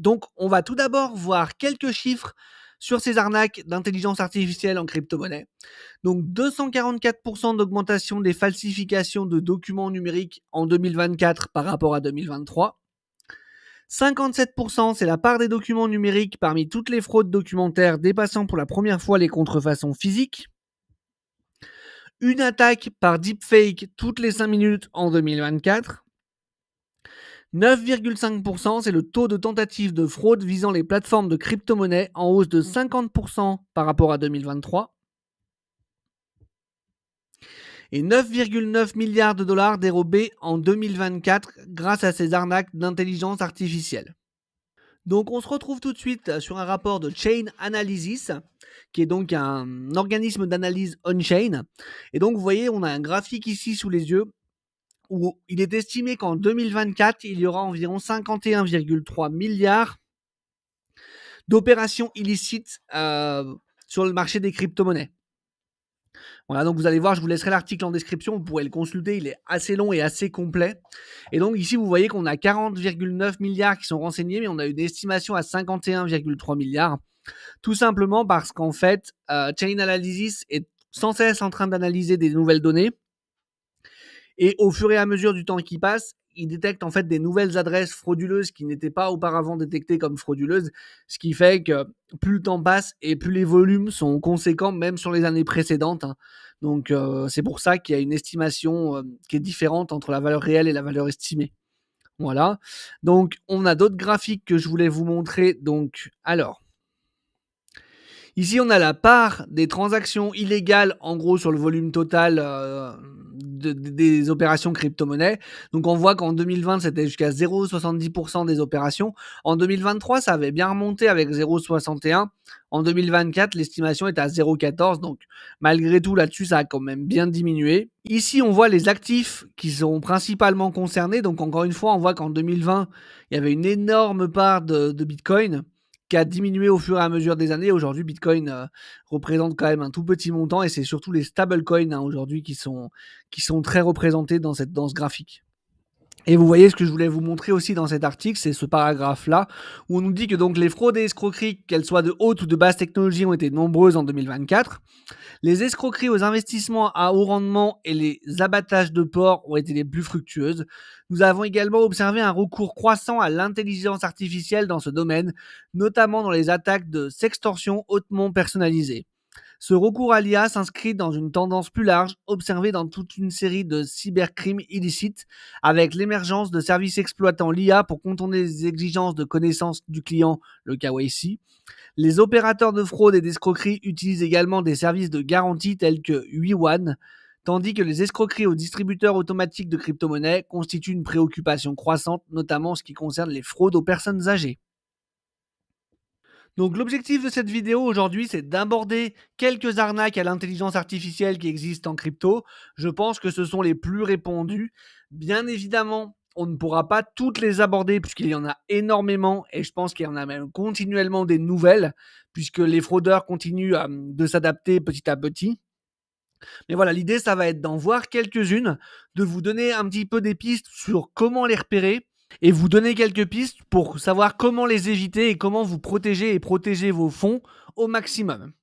Donc, on va tout d'abord voir quelques chiffres sur ces arnaques d'intelligence artificielle en crypto-monnaie. Donc, 244% d'augmentation des falsifications de documents numériques en 2024 par rapport à 2023. 57%, c'est la part des documents numériques parmi toutes les fraudes documentaires dépassant pour la première fois les contrefaçons physiques. Une attaque par deepfake toutes les 5 minutes en 2024. 9,5%, c'est le taux de tentative de fraude visant les plateformes de crypto-monnaie en hausse de 50% par rapport à 2023. Et 9,9 milliards de dollars dérobés en 2024 grâce à ces arnaques d'intelligence artificielle. Donc on se retrouve tout de suite sur un rapport de Chain Analysis, qui est donc un organisme d'analyse on-chain. Et donc vous voyez, on a un graphique ici sous les yeux où il est estimé qu'en 2024, il y aura environ 51,3 milliards d'opérations illicites sur le marché des crypto-monnaies. Voilà, donc vous allez voir, je vous laisserai l'article en description, vous pourrez le consulter, il est assez long et assez complet. Et donc ici, vous voyez qu'on a 40,9 milliards qui sont renseignés, mais on a une estimation à 51,3 milliards. Tout simplement parce qu'en fait, Chain Analysis est sans cesse en train d'analyser des nouvelles données. Et au fur et à mesure du temps qui passe, il détecte en fait des nouvelles adresses frauduleuses qui n'étaient pas auparavant détectées comme frauduleuses, ce qui fait que plus le temps passe et plus les volumes sont conséquents, même sur les années précédentes. Donc c'est pour ça qu'il y a une estimation qui est différente entre la valeur réelle et la valeur estimée. Voilà. Donc on a d'autres graphiques que je voulais vous montrer. Donc alors, ici on a la part des transactions illégales en gros sur le volume total des opérations crypto-monnaie. Donc on voit qu'en 2020 c'était jusqu'à 0,70% des opérations. En 2023 ça avait bien remonté avec 0,61. En 2024 l'estimation est à 0,14. Donc malgré tout là-dessus ça a quand même bien diminué. Ici on voit les actifs qui sont principalement concernés. Donc encore une fois on voit qu'en 2020 il y avait une énorme part de Bitcoin qui a diminué au fur et à mesure des années. Aujourd'hui, Bitcoin représente quand même un tout petit montant et c'est surtout les stablecoins aujourd'hui qui sont très représentés dans ce graphique. Et vous voyez ce que je voulais vous montrer aussi dans cet article, c'est ce paragraphe-là, où on nous dit que donc les fraudes et escroqueries, qu'elles soient de haute ou de basse technologie, ont été nombreuses en 2024. Les escroqueries aux investissements à haut rendement et les abattages de porcs ont été les plus fructueuses. Nous avons également observé un recours croissant à l'intelligence artificielle dans ce domaine, notamment dans les attaques de sextorsion hautement personnalisées. Ce recours à l'IA s'inscrit dans une tendance plus large observée dans toute une série de cybercrimes illicites, avec l'émergence de services exploitant l'IA pour contourner les exigences de connaissance du client, le KYC. Les opérateurs de fraude et d'escroquerie utilisent également des services de garantie tels que Yuan, tandis que les escroqueries aux distributeurs automatiques de crypto-monnaies constituent une préoccupation croissante, notamment en ce qui concerne les fraudes aux personnes âgées. Donc l'objectif de cette vidéo aujourd'hui, c'est d'aborder quelques arnaques à l'intelligence artificielle qui existent en crypto. Je pense que ce sont les plus répandues. Bien évidemment, on ne pourra pas toutes les aborder puisqu'il y en a énormément et je pense qu'il y en a même continuellement des nouvelles puisque les fraudeurs continuent de s'adapter petit à petit. Mais voilà, l'idée, ça va être d'en voir quelques-unes, de vous donner un petit peu des pistes sur comment les repérer et vous donner quelques pistes pour savoir comment les éviter et comment vous protéger et protéger vos fonds au maximum.